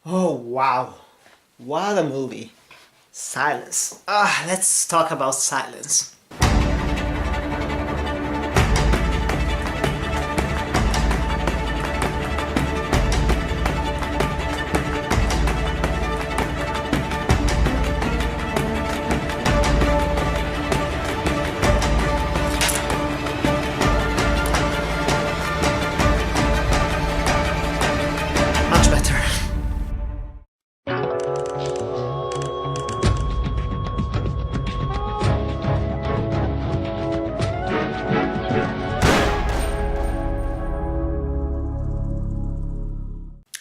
Oh wow, what a movie. Silence. Let's talk about Silence. Much better.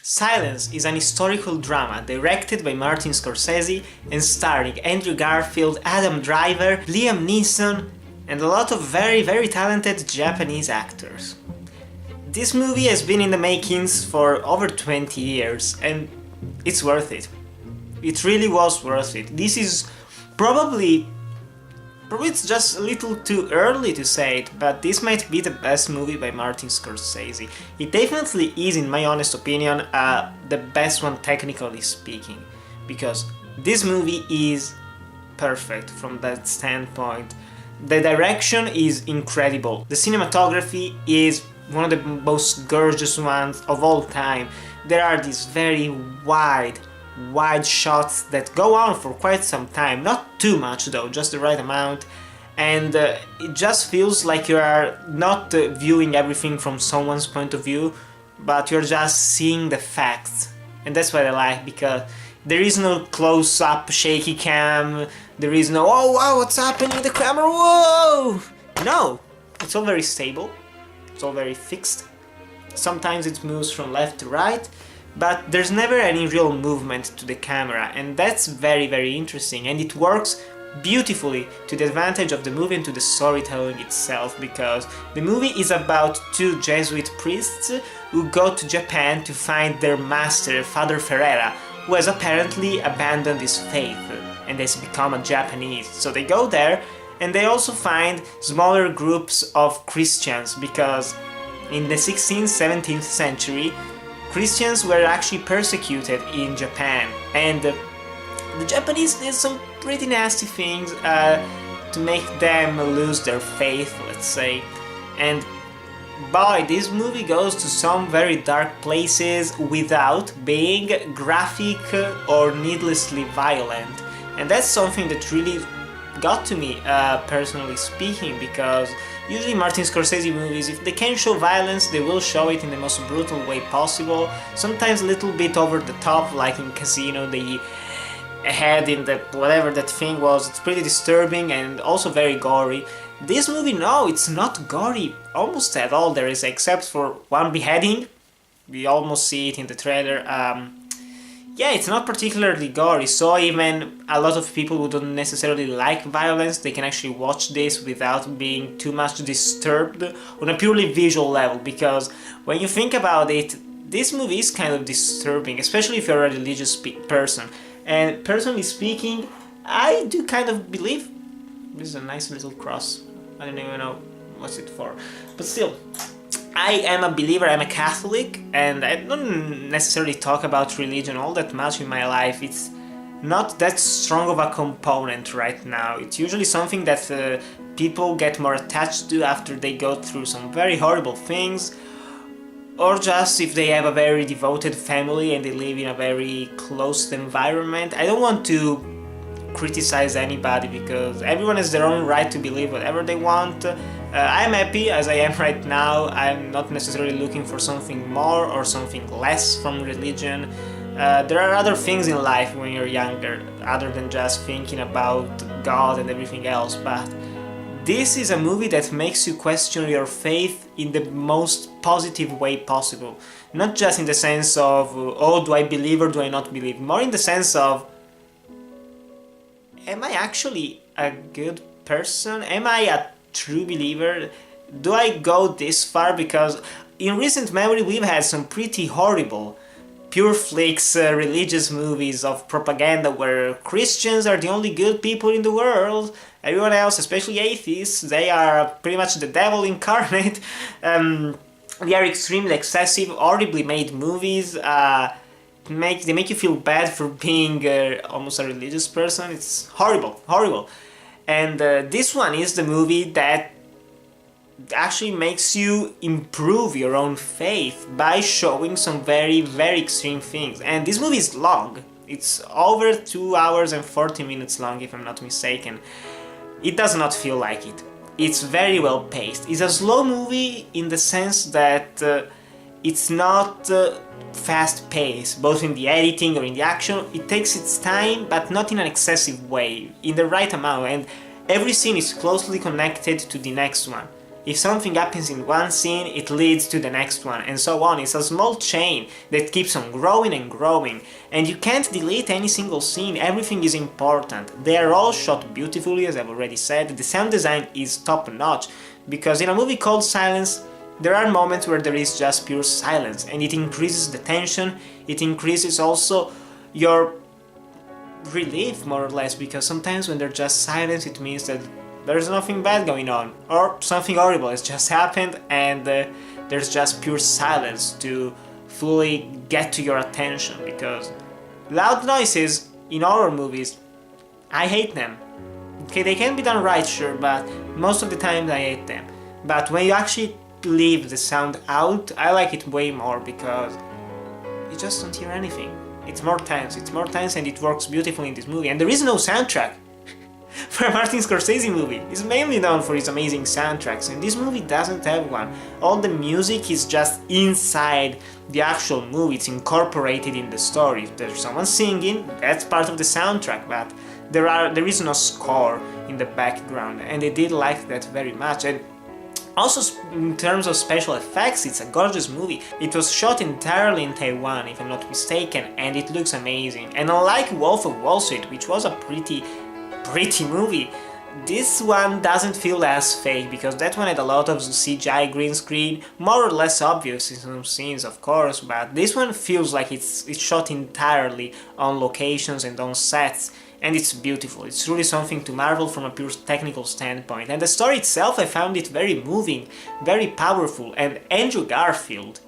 Silence is an historical drama directed by Martin Scorsese and starring Andrew Garfield, Adam Driver, Liam Neeson, and a lot of very talented Japanese actors. This movie has been in the makings for over 20 years and it's worth it. It really was worth it. This is probably it's just a little too early to say it, but this might be the best movie by Martin Scorsese. It definitely is, in my honest opinion, the best one technically speaking, because this movie is perfect from that standpoint. The direction is incredible. The cinematography is one of the most gorgeous ones of all time. There are these very wide shots that go on for quite some time, not too much though, just the right amount, and it just feels like you are not viewing everything from someone's point of view, but you're just seeing the facts, and that's what I like, because there is no close-up shaky cam, there is no oh wow what's happening in the camera, whoa! No, it's all very stable, it's all very fixed. Sometimes it moves from left to right, but there's never any real movement to the camera, and that's very interesting, and it works beautifully to the advantage of the movie and to the storytelling itself, because the movie is about two Jesuit priests who go to Japan to find their master, Father Ferreira, who has apparently abandoned his faith and has become a Japanese. So they go there, and they also find smaller groups of Christians, because in the 16th, 17th century, Christians were actually persecuted in Japan, and the Japanese did some pretty nasty things to make them lose their faith, let's say. And boy, this movie goes to some very dark places without being graphic or needlessly violent, and that's something that really got to me, personally speaking, because usually Martin Scorsese movies, if they can show violence, they will show it in the most brutal way possible, sometimes a little bit over the top, like in Casino, the head in the whatever that thing was, it's pretty disturbing and also very gory. This movie, no, it's not gory almost at all, there is, except for one beheading, we almost see it in the trailer. Yeah, it's not particularly gory, so even a lot of people who don't necessarily like violence, they can actually watch this without being too much disturbed on a purely visual level, because when you think about it, this movie is kind of disturbing, especially if you're a religious person. And personally speaking, I do kind of believe, this is a nice little cross, I don't even know what's it for, but still, I am a believer, I'm a Catholic, and I don't necessarily talk about religion all that much in my life. It's not that strong of a component right now. It's usually something that people get more attached to after they go through some very horrible things, or just if they have a very devoted family and they live in a very closed environment. I don't want to criticize anybody, because everyone has their own right to believe whatever they want. I'm happy as I am right now. I'm not necessarily looking for something more or something less from religion. There are other things in life when you're younger, other than just thinking about God and everything else, but this is a movie that makes you question your faith in the most positive way possible. Not just in the sense of, oh, do I believe or do I not believe? More in the sense of, am I actually a good person? Am I a true believer? Do I go this far? Because in recent memory we've had some pretty horrible pure flicks, religious movies of propaganda where Christians are the only good people in the world. Everyone else, especially atheists, they are pretty much the devil incarnate. They are extremely excessive, horribly made movies. they make you feel bad for being almost a religious person. It's horrible, horrible. And this one is the movie that actually makes you improve your own faith by showing some very, very extreme things. And this movie is long. It's over 2 hours and 40 minutes long, if I'm not mistaken. It does not feel like it. It's very well paced. It's a slow movie in the sense that it's not fast paced, both in the editing or in the action. It takes its time, but not in an excessive way, in the right amount, and every scene is closely connected to the next one. If something happens in one scene, it leads to the next one, and so on. It's a small chain that keeps on growing and growing, and you can't delete any single scene, everything is important. They are all shot beautifully, as I've already said. The sound design is top notch, because in a movie called Silence, there are moments where there is just pure silence, and it increases the tension, it increases also your relief, more or less, because sometimes when there's just silence, it means that there's nothing bad going on, or something horrible has just happened, and there's just pure silence to fully get to your attention, because loud noises in horror movies, I hate them. Okay, they can be done right, sure, but most of the time I hate them. But when you actually leave the sound out, I like it way more, because you just don't hear anything. It's more tense, and it works beautifully in this movie. And there is no soundtrack for a Martin Scorsese movie. He's mainly known for his amazing soundtracks, and this movie doesn't have one. All the music is just inside the actual movie, it's incorporated in the story. If there's someone singing, that's part of the soundtrack, but there is no score in the background, and I did like that very much. And also, in terms of special effects, it's a gorgeous movie. It was shot entirely in Taiwan, if I'm not mistaken, and it looks amazing. And unlike Wolf of Wall Street, which was a pretty movie, this one doesn't feel as fake, because that one had a lot of CGI green screen, more or less obvious in some scenes, of course, but this one feels like it's shot entirely on locations and on sets, and it's beautiful. It's really something to marvel from a pure technical standpoint. And the story itself, I found it very moving, very powerful. And Andrew Garfield,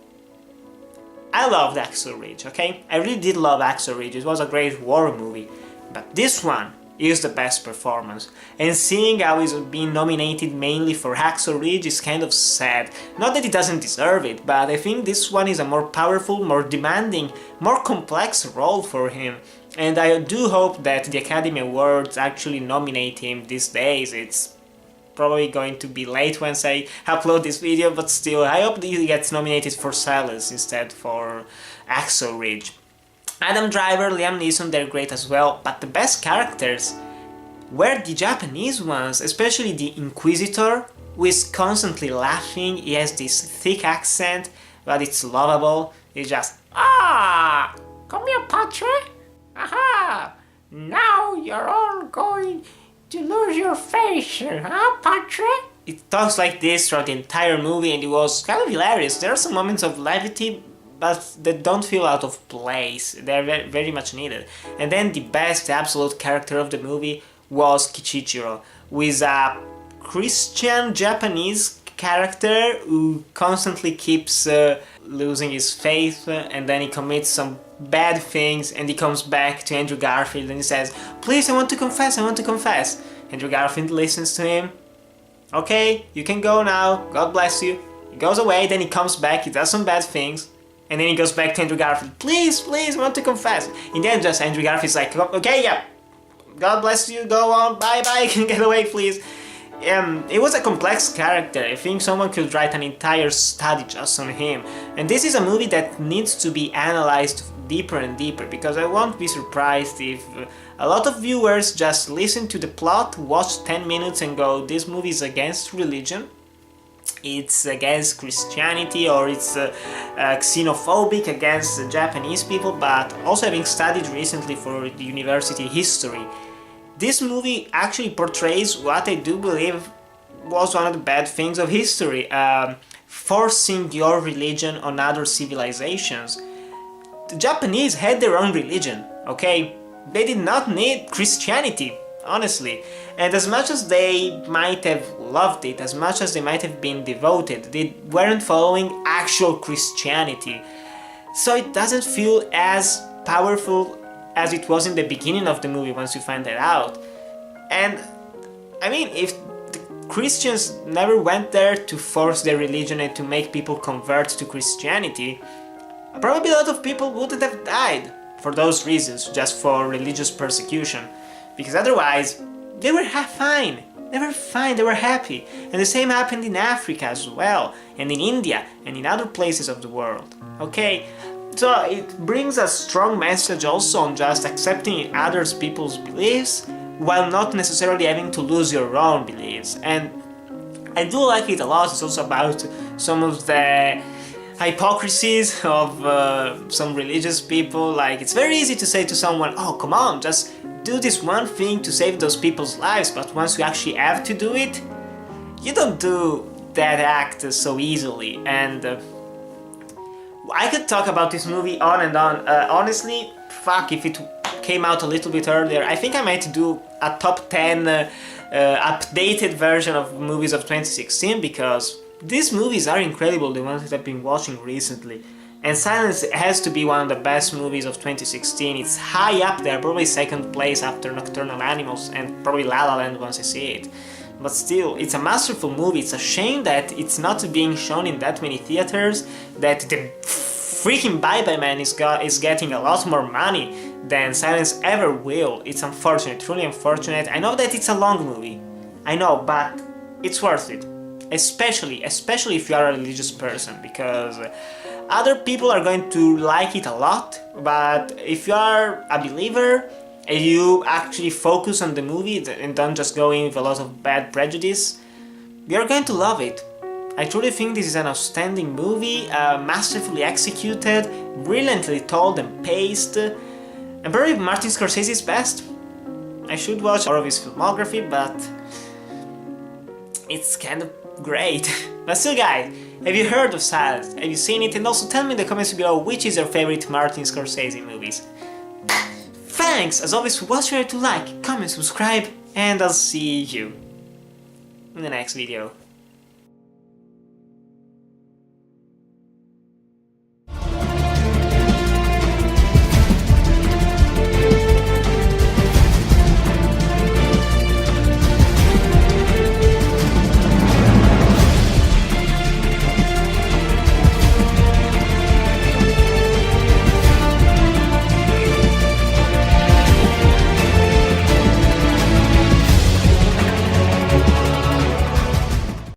I loved Hacksaw Ridge, okay? I really did love Hacksaw Ridge. It was a great horror movie, but this one is the best performance, and seeing how he's been nominated mainly for Hacksaw Ridge is kind of sad. Not that he doesn't deserve it, but I think this one is a more powerful, more demanding, more complex role for him, and I do hope that the Academy Awards actually nominate him these days. It's probably going to be late once I upload this video, but still, I hope that he gets nominated for Silence instead for Hacksaw Ridge. Adam Driver, Liam Neeson, they're great as well, but the best characters were the Japanese ones, especially the Inquisitor, who is constantly laughing. He has this thick accent, but it's lovable. He's just, "Ah, come here, Patrick. Aha, now you're all going to lose your face, huh, Patrick?" It talks like this throughout the entire movie, and it was kind of hilarious. There are some moments of levity, but that don't feel out of place. They're very, very much needed. And then the best absolute character of the movie was Kichichiro, who is a Christian Japanese character who constantly keeps losing his faith, and then he commits some bad things, and he comes back to Andrew Garfield and he says, "Please, I want to confess, I want to confess." Andrew Garfield listens to him. "Okay, you can go now, God bless you." He goes away, then he comes back, he does some bad things, and then he goes back to Andrew Garfield. "Please, please, I want to confess." In the end, just Andrew Garfield's like, "Okay, yeah, God bless you, go on, bye-bye, get away, please." It was a complex character. I think someone could write an entire study just on him. And this is a movie that needs to be analyzed deeper and deeper, because I won't be surprised if a lot of viewers just listen to the plot, watch 10 minutes and go, "This movie is against religion, it's against Christianity, or it's xenophobic against Japanese people." But also, having studied recently for the university history, this movie actually portrays what I do believe was one of the bad things of history, forcing your religion on other civilizations. The Japanese had their own religion, okay? They did not need Christianity, honestly. And as much as they might have loved it, as much as they might have been devoted, they weren't following actual Christianity. so it doesn't feel as powerful as it was in the beginning of the movie once you find that out. And I mean, if the Christians never went there to force their religion and to make people convert to Christianity, probably a lot of people wouldn't have died for those reasons, just for religious persecution, because otherwise they were fine. They were fine, they were happy. And the same happened in Africa as well, and in India, and in other places of the world. Okay? So it brings a strong message also on just accepting others people's beliefs, while not necessarily having to lose your own beliefs. And I do like it a lot. It's also about some of the hypocrisies of some religious people. Like, it's very easy to say to someone, oh, come on, just do this one thing to save those people's lives, but once you actually have to do it, you don't do that act so easily. And I could talk about this movie on and on. Honestly, fuck, if it came out a little bit earlier, I think I might do a top 10 updated version of movies of 2016, because these movies are incredible, the ones that I've been watching recently. And Silence has to be one of the best movies of 2016. It's high up there, probably second place after Nocturnal Animals and probably La La Land once I see it. But still, it's a masterful movie. It's a shame that it's not being shown in that many theaters, that the freaking Bye Bye Man is getting a lot more money than Silence ever will. It's unfortunate, truly unfortunate. I know that it's a long movie, I know, but it's worth it. Especially if you are a religious person, because other people are going to like it a lot, but if you are a believer and you actually focus on the movie and don't just go in with a lot of bad prejudice, you're going to love it. I truly think this is an outstanding movie, masterfully executed, brilliantly told and paced, and probably Martin Scorsese's best. I should watch more of his filmography, but it's kind of great. But still, guys, have you heard of Silence? Have you seen it? And also tell me in the comments below which is your favorite Martin Scorsese movies. Thanks, as always, for watching. To like, comment, subscribe, and I'll see you in the next video.